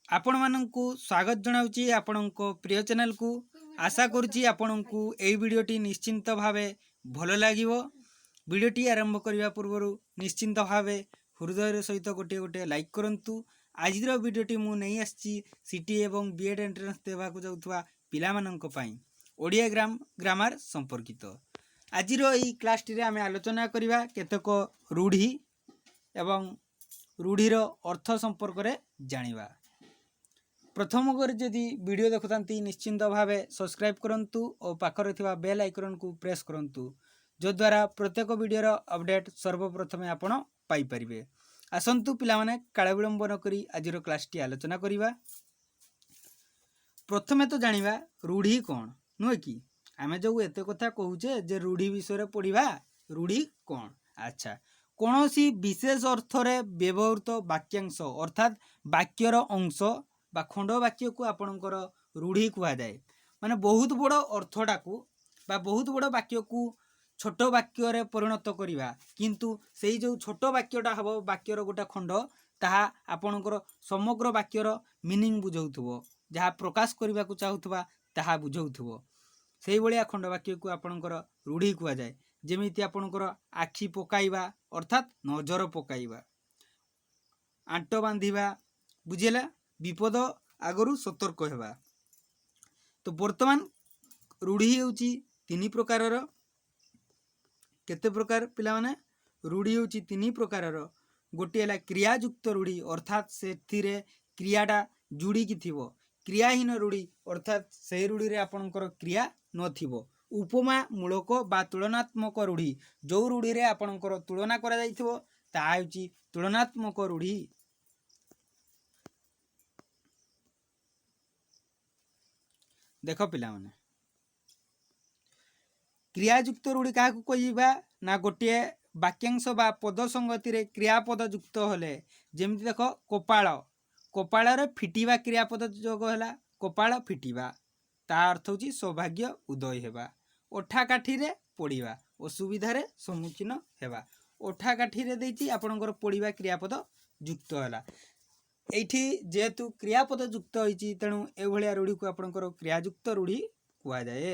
आपण माननकु स्वागत जनाउची आपणको प्रिय चैनल को आशा करूची आपणको एई वीडियोटी निश्चिंत भावे भलो लागिवो। वीडियोटी आरंभ करबा पूर्व निश्चिंत भावे हृदय सहित गोटे गोटे लाइक करंतु। आजिर वीडियोटी मु नहीं आछि सीटी एवं बीएड एंट्रेंस देवा को जाउथवा पिला माननको पई ओडिया ग्रामर संपर्कित। आजिर एई क्लास टी रे आमे आलोचना करबा केतक रूढ़ी एवं रूढ़ीर अर्थ संपर्क रे जानिबा। प्रथम कर जदि वीडियो देखुतांती निश्चिंत भावे सब्सक्राइब करंतु और पाखरे थिबा बेल आइकन को प्रेस करंतु जो द्वारा प्रत्येक वीडियोर अपडेट सर्वप्रथमे आपण पाई परिबे। आसंतु पिला माने काळे विलंब न करी आजिर क्लास टी आलोचना करिबा। प्रथमे तो जानिबा रूढ़ी कोन नुहे कि आमे जो एते कथा कहूचे जे रूढ़ी विषय पढ़िबा। रूढ़ी कोन अच्छा कोनोसी विशेष अर्थरे व्यवहृत वाक्यांश अर्थात वाक्यर अंश बा खंड वाक्य को आपणकर रूढ़ी कहा जाए। माने बहुत बड़ अर्थटा को बा बहुत बड़ वाक्य को छोट वाक्य रे परिणत करिबा किंतु सेही जो छोट वाक्यटा हबो वाक्यर गोटा खंड ताहा आपणकर समग्र वाक्यर मीनिंग बुझौथबो जहा प्रकाश करबा को चाहुथबा ताहा बुझौथबो सेही बलिया खंड वाक्य को आपणकर रूढ़ी कहा जाए। जेमिति आपणकर आखि पकाइबा अर्थात नजर पकाइबा, आंट बांधिबा बुझेला विपद आगरू सतर्क हेबा। तो वर्तमान रूढ़ी होची तीन प्रकारर। केते प्रकार पिला माने रूढ़ी होची तीन प्रकारर। गोटे हला क्रियायुक्त रूढ़ी अर्थात सेथिरे क्रियाटा जुड़ी की थिबो। क्रियाहीन रूढ़ी अर्थात से रूढ़ी रे आपनकर क्रिया नथिबो। उपमा मूलक बा तुलनात्मक रूढ़ी जो रूढ़ी रे आपनकर तुलना करा जाइथिबो ता होची तुलनात्मक रूढ़ी। देख पिला माने क्रियायुक्त रूढ़ी क्या कहिबा ना गोटे वाक्यांश बा पद संगति रे क्रियापद युक्त होले जेमति देख कपाळ कपाळ रे फिटिबा क्रियापद जोग होला कपाळ फिटिबा ता अर्थ होची सौभाग्य उदय हेबा। ओठा काठी रे पड़िबा असुविधा रे सम्मुखीन हेबा। ओठा काठी रे देती आपनकर पड़िबा क्रियापद युक्त होला। एठी जेहेतु क्रियापद युक्त होइची तेणु ए भलिया रूढ़ी को आपनकर क्रियायुक्त रूढ़ी कुआ जाए।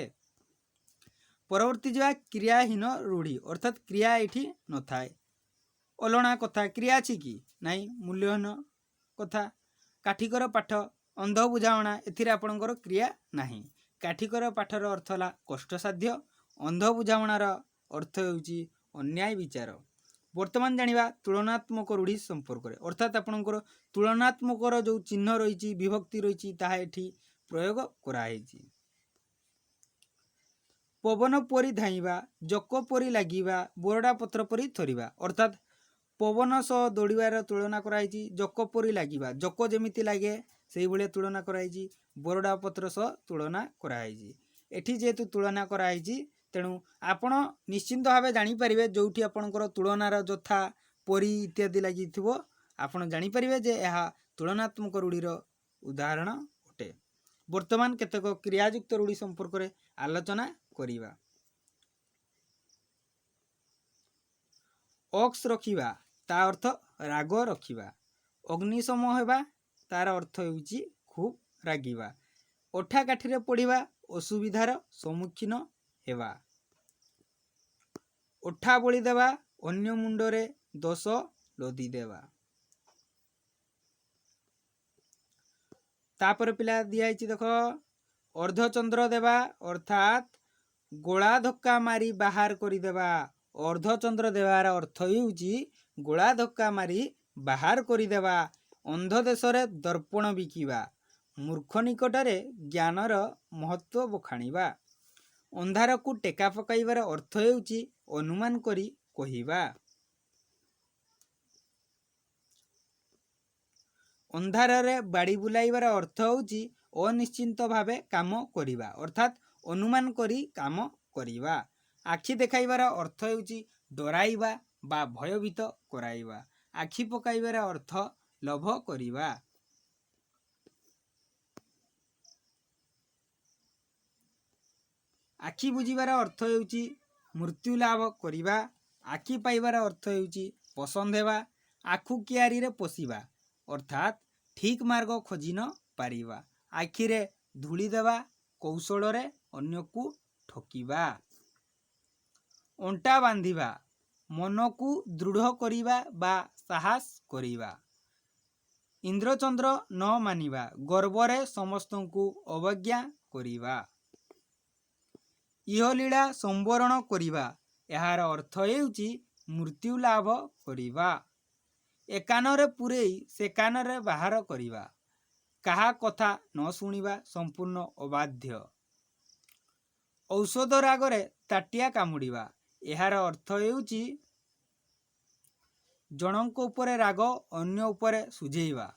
परवर्ती जा क्रियाहीन रूढ़ी अर्थात क्रिया एठी न थाए। अलणा कथा क्रिया अछि कि नाही मूल्यहीन कथा। काठिकर पाठ अंध बुझावणा एथिरे आपनकर क्रिया नाही। काठिकर पाठर अर्थ होला कष्टसाध्य, अंध बुझावणार अर्थ होउची अन्याय विचार। वर्तमान जानिबा तुलनात्मक रूढ़ी संपर्क रे अर्थात आपनकर तुलनात्मक जो चिन्ह रही विभक्ति रही ताहा एठी प्रयोग कराई। पवन परी धाइबा, जक परी लागिबा, बोरडा पत्र परी थरिबा अर्थात पवन सह दौड़ार तुलना कराई। जक परी लागिबा जक जेमिति लागे से भाया तुलना कराई। बोरडा पत्र सह तुलना कराई। एठी जेहेतु तुलना कराई तेणु आपण निश्चिंत भाव जानीपारे जोठी आपणकर तुलनार जथा परी इत्यादि लगी आपण जानीपारे जे यह तुलनात्मक रूढ़ीर उदाहरण अटे। वर्तमान केतक क्रियायुक्त रूढ़ी संपर्क में आलोचना करिबा। अक्स रखिबा ता अर्थ राग रखिबा। अग्निशम हेबा तार अर्थ होउची खूब रागिबा। ओठा काठी रे पड़िबा असुविधार सम्मुखीन हेबा। ओठा बोली देवा अन्य मुंडरे दोष लदी देवा। तापर पिला दिया देख अर्धचंद्र देवा अर्थात गोला धक्का मारी बाहर कर देवा। अर्धचंद्र देवार अर्थ होउची गोला धक्का मारी बाहर कर देवा। अंध देश रे दर्पण बिकिबा। मूर्ख निकटरे ज्ञानर महत्व बखाणिबा। अंधार को टेका पकाइबार अर्थ होउची अनुमान करी कहिबा। अंधार रे बाड़ी बुलाइबार अर्थ होउची अनिश्चित भावे काम करिबा अर्थात अनुमान करी काम करिबा। आखि देखाइबार अर्थ होउची डराइबा बा भयभीत कराइबा। आखि पकाइबार अर्थ लोभ करिबा। आखि बुझिबार अर्थ होउची मृत्यु लाभ करिबा। आखि पाइबार अर्थ होउची पसंद हेबा। आखु कियारी रे पशिबा अर्थात ଠିକ୍ ମାର୍ଗ ଖୋଜି ନ ପାରିବା। ଆଖିରେ ଧୂଳି ଦେବା, କୌଶଳରେ ଅନ୍ୟକୁ ଠକିବା। ଅଣ୍ଟା ବାନ୍ଧିବା, ମନକୁ ଦୃଢ଼ କରିବା ବା ସାହସ କରିବା। ଇନ୍ଦ୍ରଚନ୍ଦ୍ର ନ ମାନିବା, ଗର୍ବରେ ସମସ୍ତଙ୍କୁ ଅବଜ୍ଞା କରିବା। ଇହଲୀଳା ସମ୍ବରଣ କରିବା, ଏହାର ଅର୍ଥ ହେଉଛି ମୃତ୍ୟୁ ଲାଭ କରିବା। ଏ କାନରେ ପୂରେଇ ସେ କାନରେ ବାହାର କରିବା। କାହା କଥା ନ ଶୁଣିବା ସମ୍ପୂର୍ଣ୍ଣ ଅବାଧ୍ୟ। ଔଷଧ ରାଗରେ ତାଟିଆ କାମୁଡ଼ିବା, ଏହାର ଅର୍ଥ ହେଉଛି ଜଣଙ୍କ ଉପରେ ରାଗ ଅନ୍ୟ ଉପରେ ସୁଝେଇବା।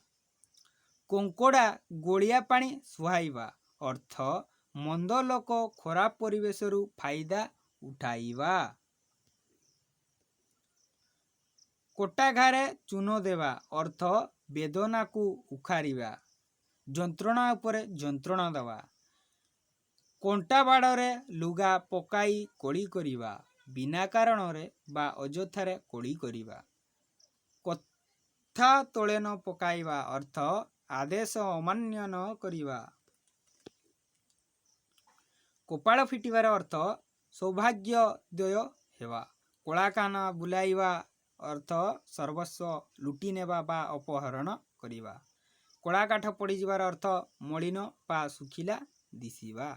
କଙ୍କଡ଼ା ଗୋଳିଆ ପାଣି ସୁହାଇବା, ଅର୍ଥ ମନ୍ଦ ଲୋକ ଖରାପ ପରିବେଶରୁ ଫାଇଦା ଉଠାଇବା। କଟା ଘାରେ ଚୂନ ଦେବା, ଅର୍ଥ ବେଦନାକୁ ଉଖାରିବା, ଯନ୍ତ୍ରଣା ଉପରେ ଯନ୍ତ୍ରଣା ଦେବା। କଣ୍ଟା ବାଡ଼ରେ ଲୁଗା ପକାଇ କଳି କରିବା, ବିନା କାରଣରେ ବା ଅଯଥାରେ କଳି କରିବା। କଥା ତଳେ ନ ପକାଇବା, ଅର୍ଥ ଆଦେଶ ଅମାନ୍ୟ ନ କରିବା। କପାଳ ଫିଟିବାର ଅର୍ଥ ସୌଭାଗ୍ୟୋଦୟ ହେବା। କଳା କାନ ବୁଲାଇବା, ଅର୍ଥ ସର୍ବସ୍ୱ ଲୁଟି ନେବା ବା ଅପହରଣ କରିବା। କଳା କାଠ ପଡ଼ିଯିବାର ଅର୍ଥ ମଳିନ ବା ଶୁଖିଲା ଦିଶିବା।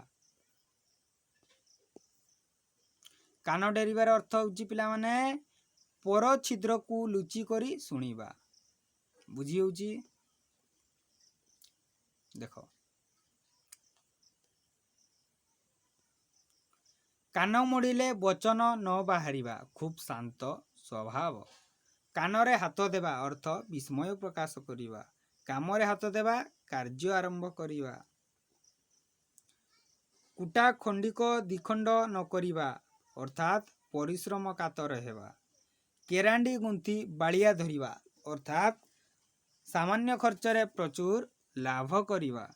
କାନ ଡେରିବାର ଅର୍ଥ ହେଉଛି ପିଲାମାନେ ପର ଛିଦ୍ରକୁ ଲୁଚି କରି ଶୁଣିବା। ବୁଝି ହେଉଛି? ଦେଖ, କାନ ମୋଡ଼ିଲେ ବଚନ ନ ବାହାରିବା, ଖୁବ୍ ଶାନ୍ତ ସ୍ୱଭାବ। କାନରେ ହାତ ଦେବା, ଅର୍ଥ ବିସ୍ମୟ ପ୍ରକାଶ କରିବା। କାମରେ ହାତ ଦେବା, କାର୍ଯ୍ୟ ଆରମ୍ଭ କରିବା। କୁଟା ଖଣ୍ଡିକ ଦ୍ୱିଖଣ୍ଡ ନ କରିବା, ଅର୍ଥାତ୍ ପରିଶ୍ରମ କାତର ହେବା। କେରାଣ୍ଡି ଗୁନ୍ଥି ବାଳିଆ ଧରିବା, ଅର୍ଥାତ୍ ସାମାନ୍ୟ ଖର୍ଚ୍ଚରେ ପ୍ରଚୁର ଲାଭ କରିବା।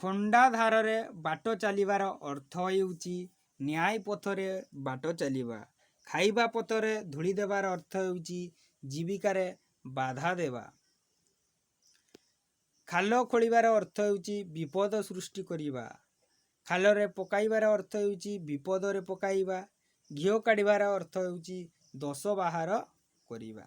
ଖଣ୍ଡା ଧାରରେ ବାଟ ଚାଲିବାର ଅର୍ଥ ହେଉଛି ନ୍ୟାୟ ପଥରେ ବାଟ ଚାଲିବା। ଖାଇବା ପଥରେ ଧୂଳି ଦେବାର ଅର୍ଥ ହେଉଛି ଜୀବିକାରେ ବାଧା ଦେବା। ଖାଲ ଖୋଳିବାର ଅର୍ଥ ହେଉଛି ବିପଦ ସୃଷ୍ଟି କରିବା। ଖାଲରେ ପକାଇବାର ଅର୍ଥ ହେଉଛି ବିପଦରେ ପକାଇବା। ଘିଅ କାଢ଼ିବାର ଅର୍ଥ ହେଉଛି ଦୋଷ ବାହାର କରିବା।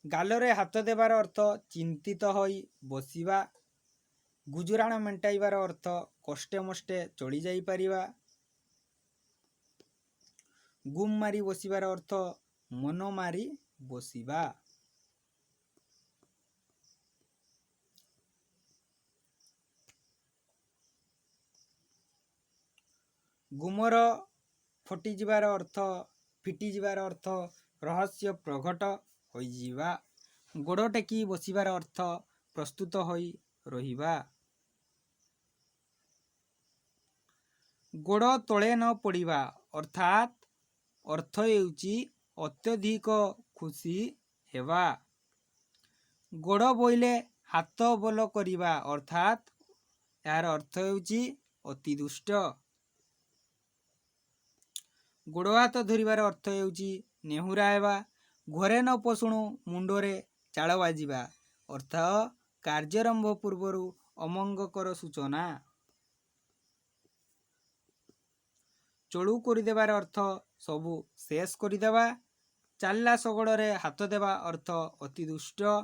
ଗାଲରେ ହାତ ଦେବାର ଅର୍ଥ ଚିନ୍ତିତ ହୋଇ ବସିବା। ଗୁଜୁରାଣ ମେଣ୍ଟାଇବାର ଅର୍ଥ କଷ୍ଟେ ମଷ୍ଟେ ଚଳି ଯାଇପାରିବା। ଗୁମ୍ ମାରି ବସିବାର ଅର୍ଥ ମନ ମାରି ବସିବା। ଗୁମର ଫିଟିଯିବାର ଅର୍ଥ ରହସ୍ୟ ପ୍ରଘଟ ହୋଇଯିବା। ଗୋଡ଼ ଟେକି ବସିବାର ଅର୍ଥ ପ୍ରସ୍ତୁତ ହୋଇ ରହିବା। ଗୋଡ଼ ତଳେ ନ ପଡ଼ିବା, ଅର୍ଥ ହେଉଛି ଅତ୍ୟଧିକ ଖୁସି ହେବା। ଗୋଡ଼ ବୋଇଲେ ହାତ ବୋଲ କରିବା, ଅର୍ଥାତ୍ ଏହାର ଅର୍ଥ ହେଉଛି ଅତି ଦୁଷ୍ଟ। ଗୋଡ଼ ହାତ ଧରିବାର ଅର୍ଥ ହେଉଛି ନେହୁରା ହେବା। ଘରେ ନ ପଶୁଣୁ ମୁଣ୍ଡରେ ଚାଳ ବାଜିବା, ଅର୍ଥ କାର୍ଯ୍ୟାରମ୍ଭ ପୂର୍ବରୁ ଅମଙ୍ଗକର ସୂଚନା। ଚଳୁ କରିଦେବାର ଅର୍ଥ ସବୁ ଶେଷ କରିଦେବା। ଚାଲିଲା ଶଗଡ଼ରେ ହାତ ଦେବା, ଅର୍ଥ ଅତି ଦୁଷ୍ଟ।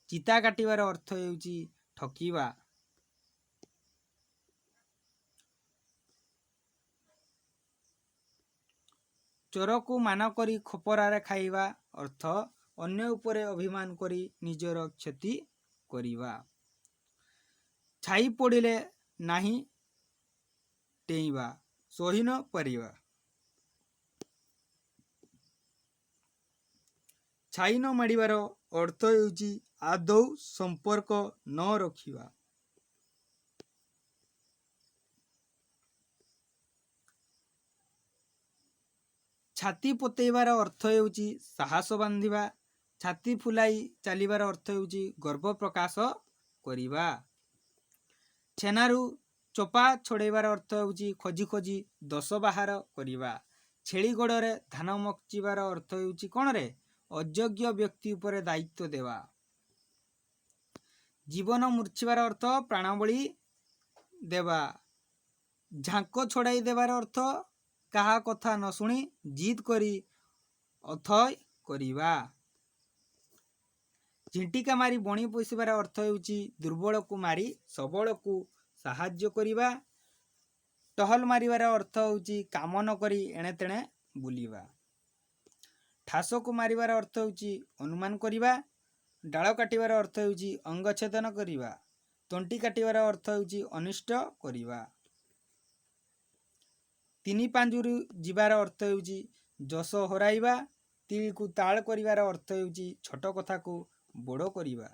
ଚିତା କାଟିବାର ଅର୍ଥ ହେଉଛି ଠକିବା। ଚୋରକୁ ମାନ କରି ଖପରାରେ ଖାଇବା, ଅର୍ଥ ଅନ୍ୟ ଉପରେ ଅଭିମାନ କରି ନିଜର କ୍ଷତି କରିବା। ଛାଇ ପଡ଼ିଲେ ନାହିଁ ଟେଇଁବା, ସହି ନ ପାରିବା। ଛାଇ ନ ମାଡ଼ିବାର ଅର୍ଥ ହେଉଛି ଆଦୌ ସମ୍ପର୍କ ନ ରଖିବା। ଛାତି ପତେଇବାର ଅର୍ଥ ହେଉଛି ସାହସ ବାନ୍ଧିବା। ଛାତି ଫୁଲାଇ ଚାଲିବାର ଅର୍ଥ ହେଉଛି ଗର୍ବ ପ୍ରକାଶ କରିବା। ଛେନାରୁ ଚୋପା ଛଡ଼େଇବାର ଅର୍ଥ ହେଉଛି ଖୋଜି ଖୋଜି ଦୋଷ ବାହାର କରିବା। ଛେଳି ଗୋଡ଼ରେ ଧାନ ମକ୍ଚିବାର ଅର୍ଥ ହେଉଛି କ'ଣରେ? ଅଯୋଗ୍ୟ ବ୍ୟକ୍ତି ଉପରେ ଦାୟିତ୍ୱ ଦେବା। ଜୀବନ ମୂର୍ଚ୍ଛିବାର ଅର୍ଥ ପ୍ରାଣବଳି ଦେବା। ଝାଙ୍କ ଛଡ଼ାଇ ଦେବାର ଅର୍ଥ କାହା କଥା ନ ଶୁଣି ଜିଦ୍ କରି ଅଥୟ କରିବା। ଝିଣ୍ଟିକା ମାରି ବଣି ପୋଷିବାର ଅର୍ଥ ହେଉଛି ଦୁର୍ବଳକୁ ମାରି ସବଳକୁ ସାହାଯ୍ୟ କରିବା। ଟହଲ ମାରିବାର ଅର୍ଥ ହେଉଛି କାମ ନ କରି ଏଣେ ତେଣେ ବୁଲିବା। ଠାସକୁ ମାରିବାର ଅର୍ଥ ହେଉଛି ଅନୁମାନ କରିବା। ଡାଳ କାଟିବାର ଅର୍ଥ ହେଉଛି ଅଙ୍ଗଚ୍ଛେଦନ କରିବା। ତଣ୍ଟି କାଟିବାର ଅର୍ଥ ହେଉଛି ଅନିଷ୍ଟ କରିବା। ତିନି ପାଞ୍ଜୁରୁ ଯିବାର ଅର୍ଥ ହେଉଛି ଯଶ ହରାଇବା। ତିଳକୁ ତାଳ କରିବାର ଅର୍ଥ ହେଉଛି ଛୋଟ କଥାକୁ ବଡ଼ କରିବା।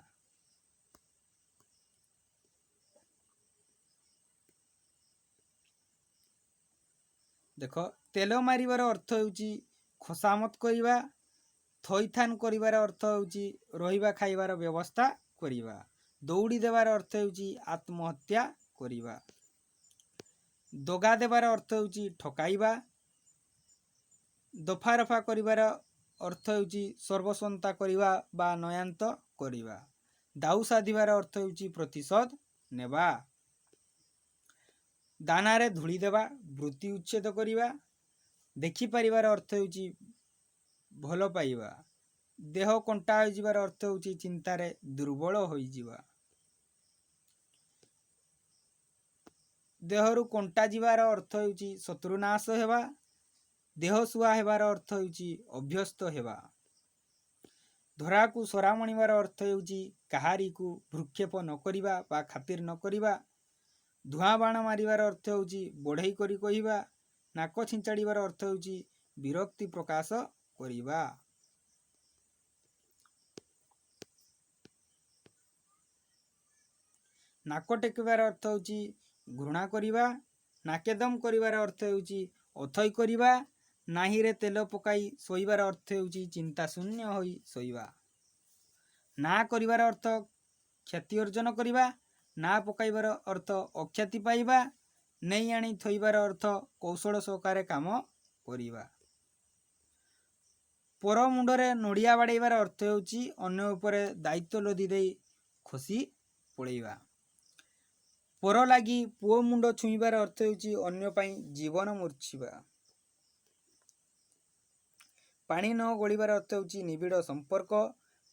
ଦେଖ, ତେଲ ମାରିବାର ଅର୍ଥ ହେଉଛି ଖୋସାମତ କରିବା। ଥଇଥାନ କରିବାର ଅର୍ଥ ହେଉଛି ରହିବା ଖାଇବାର ବ୍ୟବସ୍ଥା କରିବା। ଦୌଡ଼ି ଦେବାର ଅର୍ଥ ହେଉଛି ଆତ୍ମହତ୍ୟା କରିବା। ଦଗା ଦେବାର ଅର୍ଥ ହେଉଛି ଠକାଇବା। ଦଫା ରଫା କରିବାର ଅର୍ଥ ହେଉଛି ସର୍ବସନ୍ତା କରିବା ବା ନୟାନ୍ତ କରିବା। ଦାଉ ସାଧିବାର ଅର୍ଥ ହେଉଛି ପ୍ରତିଶୋଧ ନେବା। ଦାନାରେ ଧୂଳି ଦେବା, ବୃତ୍ତି ଉଚ୍ଛେଦ କରିବା। ଦେଖିପାରିବାର ଅର୍ଥ ହେଉଛି ଭଲ ପାଇବା। ଦେହ କଣ୍ଟା ହୋଇଯିବାର ଅର୍ଥ ହେଉଛି ଚିନ୍ତାରେ ଦୁର୍ବଳ ହୋଇଯିବା। ଦେହରୁ କଣ୍ଟା ଯିବାର ଅର୍ଥ ହେଉଛି ଶତ୍ରୁନାଶ ହେବା। ଦେହ ଶୁଆ ହେବାର ଅର୍ଥ ହେଉଛି ଅଭ୍ୟସ୍ତ ହେବା। ଧରାକୁ ସରା ମଣିବାର ଅର୍ଥ ହେଉଛି କାହାରିକୁ ଭ୍ରୂକ୍ଷେପ ନ କରିବା ବା ଖାତିର ନ କରିବା। ଧୂଆଁ ବାଣ ମାରିବାର ଅର୍ଥ ହେଉଛି ବଢ଼େଇ କରି କହିବା। ନାକ ଛିଞ୍ଚାଡ଼ିବାର ଅର୍ଥ ହେଉଛି ବିରକ୍ତି ପ୍ରକାଶ କରିବା। ନାକ ଟେକିବାର ଅର୍ଥ ହେଉଛି ଘୃଣା କରିବା। ନାକେଦମ କରିବାର ଅର୍ଥ ହେଉଛି ଅଥୟ କରିବା। ନାହିରେ ତେଲ ପକାଇ ଶୋଇବାର ଅର୍ଥ ହେଉଛି ଚିନ୍ତା ଶୂନ୍ୟ ହୋଇ ଶୋଇବା। ନା କରିବାର ଅର୍ଥ କ୍ଷତି ଅର୍ଜନ କରିବା। ନା ପକାଇବାର ଅର୍ଥ ଅଖ୍ୟାତି ପାଇବା। ନେଇ ଆଣି ଥୋଇବାର ଅର୍ଥ କୌଶଳ ସହକାରେ କାମ କରିବା। ପର ମୁଣ୍ଡରେ ନଡ଼ିଆ ବାଡ଼େଇବାର ଅର୍ଥ ହେଉଛି ଅନ୍ୟ ଉପରେ ଦାୟିତ୍ୱ ଲଦି ଦେଇ ଖସି ପଳେଇବା। ପର ଲାଗି ପୁଅ ମୁଣ୍ଡ ଛୁଇଁବାର ଅର୍ଥ ହେଉଛି ଅନ୍ୟ ପାଇଁ ଜୀବନ ମୂର୍ଚ୍ଛିବା। ପାଣି ନ ଗଳିବାର ଅର୍ଥ ହେଉଛି ନିବିଡ଼ ସମ୍ପର୍କ।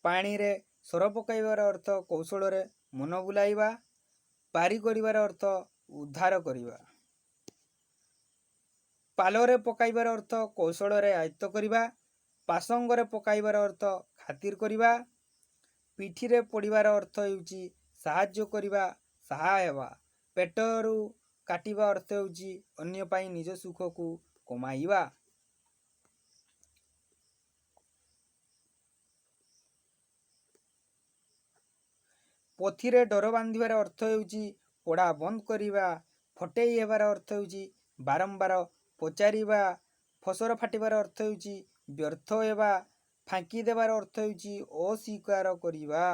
ପାଣିରେ ସର ପକାଇବାର ଅର୍ଥ କୌଶଳରେ ମନ ବୁଲାଇବା। ପାରି କରିବାର ଅର୍ଥ ଉଦ୍ଧାର କରିବା। ପାଲରେ ପକାଇବାର ଅର୍ଥ କୌଶଳରେ ଆୟତ୍ତ କରିବା। ପାସଙ୍ଗରେ ପକାଇବାର ଅର୍ଥ ଖାତିର କରିବା। ପିଠିରେ ପଡ଼ିବାର ଅର୍ଥ ହେଉଛି ସାହାଯ୍ୟ କରିବା, ସାହା ହେବା। ପେଟରୁ କାଟିବା ଅର୍ଥ ହେଉଛି ଅନ୍ୟ ପାଇଁ ନିଜ ସୁଖକୁ କମାଇବା। ପଥିରେ ଡର ବାନ୍ଧିବାର ଅର୍ଥ ହେଉଛି ପଢ଼ା ବନ୍ଦ କରିବା। ଫଟେଇ ହେବାର ଅର୍ଥ ହେଉଛି ବାରମ୍ବାର ପଚାରିବା। ଫସର ଫାଟିବାର ଅର୍ଥ ହେଉଛି ବ୍ୟର୍ଥ ହେବା। ଫାଙ୍କି ଦେବାର ଅର୍ଥ ହେଉଛି ଅସ୍ୱୀକାର କରିବା।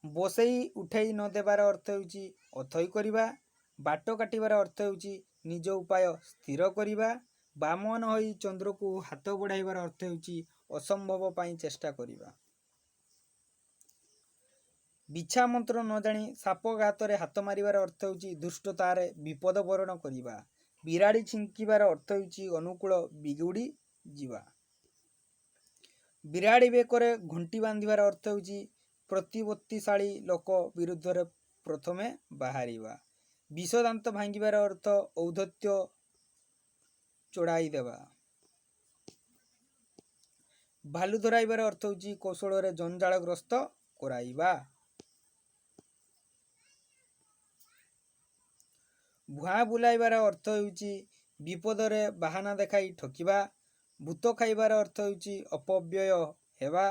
ବସେଇ ଉଠେଇ ନ ଦେବାର ଅର୍ଥ ହେଉଛି ଅଥୟ କରିବା। ବାଟ କାଟିବାର ଅର୍ଥ ହେଉଛି ନିଜ ଉପାୟ ସ୍ଥିର କରିବା। ବାମନ ହୋଇ ଚନ୍ଦ୍ରକୁ ହାତ ବଢ଼ାଇବାର ଅର୍ଥ ହେଉଛି ଅସମ୍ଭବ ପାଇଁ ଚେଷ୍ଟା କରିବା। ବିଛା ମନ୍ତ୍ର ନ ଜାଣି ସାପ ଗାତରେ ହାତ ମାରିବାର ଅର୍ଥ ହେଉଛି ଦୁଷ୍ଟତାରେ ବିପଦ ବରଣ କରିବା। ବିରାଡ଼ି ଛିଙ୍କିବାର ଅର୍ଥ ହେଉଛି ଅନୁକୂଳ ବିଗୁଡ଼ି ଯିବା। ବିରାଡ଼ି ବେକରେ ଘଣ୍ଟି ବାନ୍ଧିବାର ଅର୍ଥ ହେଉଛି ପ୍ରତିପତ୍ତିଶାଳୀ ଲୋକ ବିରୁଦ୍ଧରେ ପ୍ରଥମେ ବାହାରିବା। ବିଷ ଦାନ୍ତ ଭାଙ୍ଗିବାର ଅର୍ଥ ଔଦ୍ଧତ୍ୟ ଚଢ଼ାଇ ଦେବା। ଭାଲୁ ଧରାଇବାର ଅର୍ଥ ହେଉଛି କୌଶଳରେ ଜଞ୍ଜାଳଗ୍ରସ୍ତ କରାଇବା। ଭୁଆଁ ବୁଲାଇବାର ଅର୍ଥ ହେଉଛି ବିପଦରେ ବାହାନା ଦେଖାଇ ଠକିବା। ଭୂତ ଖାଇବାର ଅର୍ଥ ହେଉଛି ଅପବ୍ୟୟ ହେବା।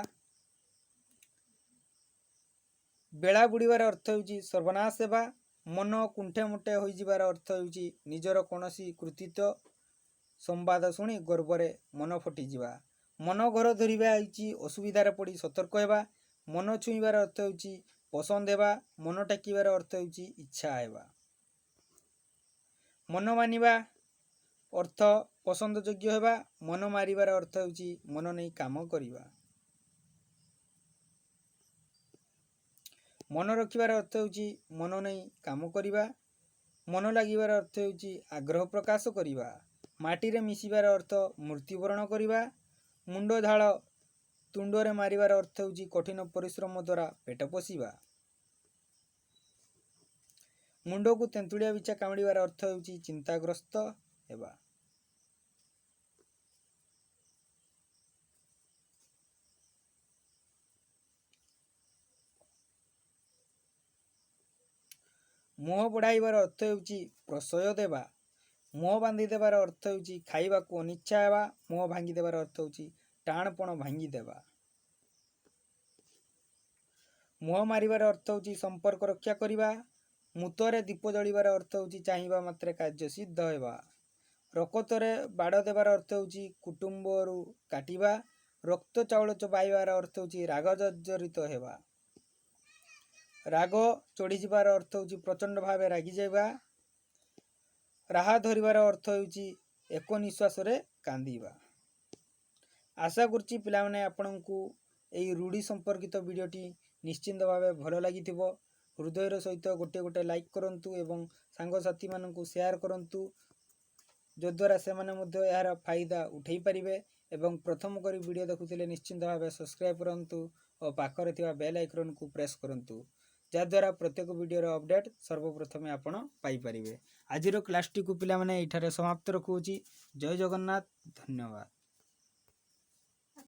ବେଳା ବୁଡ଼ିବାର ଅର୍ଥ ହେଉଛି ସର୍ବନାଶ ହେବା। ମନ କୁଣ୍ଠେ ମୁଣ୍ଠେ ହୋଇଯିବାର ଅର୍ଥ ହେଉଛି ନିଜର କୌଣସି କୃତିତ୍ୱ ସମ୍ବାଦ ଶୁଣି ଗର୍ବରେ ମନ ଫଟିଯିବା। ମନ ଘର ଧରିବା ହେଉଛି ଅସୁବିଧାରେ ପଡ଼ି ସତର୍କ ହେବା। ମନ ଛୁଇଁବାର ଅର୍ଥ ହେଉଛି ପସନ୍ଦ ହେବା। ମନ ଟେକିବାର ଅର୍ଥ ହେଉଛି ଇଚ୍ଛା ହେବା। मन मानिबा अर्थ पसंद योग्य हेबा। मन मारिबार अर्थ हेउची मन नहीं काम करिबा। मन रखिबार अर्थ हेउची मन नहीं काम करिबा। मन लागिबार अर्थ हेउची आग्रह प्रकाश करिबा। माटी रे मिसिबार अर्थ मृत्युवरण करिबा। मुंड झाड़ तुंडरे मारिबार अर्थ हेउची कठिन परिश्रम द्वारा पेट पोषिबा। मुंड को तेंतुलिया बिछा कामड़ीबार अर्थ हेउची चिंताग्रस्त हेबा। मुह बढ़ाइबार अर्थ हेउची प्रशय देवा। मुह बांधी देवार अर्थ हेउची खाइबा को अनिच्छा हेबा। मुह भांगी देवार अर्थ हेउची टाणपण भांगी देवा। मुह मारिबार अर्थ हेउची संपर्क रक्षा करिबा। मुतरे दीप जलिबार अर्थ हेउची चाहिबा मात्रे कार्य सिद्ध हेबा। रकतरे बाड़ देवार अर्थ हेउची कुटुंबरु काटिबा। रक्त चाउल चबाइबार अर्थ हेउची राग जर्जरित हेबा। राग चढ़ी जिबार अर्थ हेउची प्रचंड भावे रागी जाइबा। राहा धरिबार अर्थ हेउची एक निश्वास रे कांदीबा। आशा करछि पिलामाने आपनकु एई रूढ़ी संपर्कित वीडियोटी निश्चिंत भावे भल लागिथिबो। हृदयर सहित गोटे गोटे लाइक करंतु एवं सांग साथी मानकु शेयर करंतु, जद्वारा से माने मध्य यार फायदा उठेई परिबे। एवं प्रथम करी वीडियो देखुथिले निश्चिंत भावे सब्सक्राइब करंतु और पाखरे थिबा बेल आइकन को प्रेस करंतु, जद्वारा प्रत्येक वीडियो रो अपडेट सर्वप्रथमे आपण पाई परिबे। आजिरो क्लास टी को पिला माने एठारे समाप्त रखुची। जय जगन्नाथ, धन्यवाद।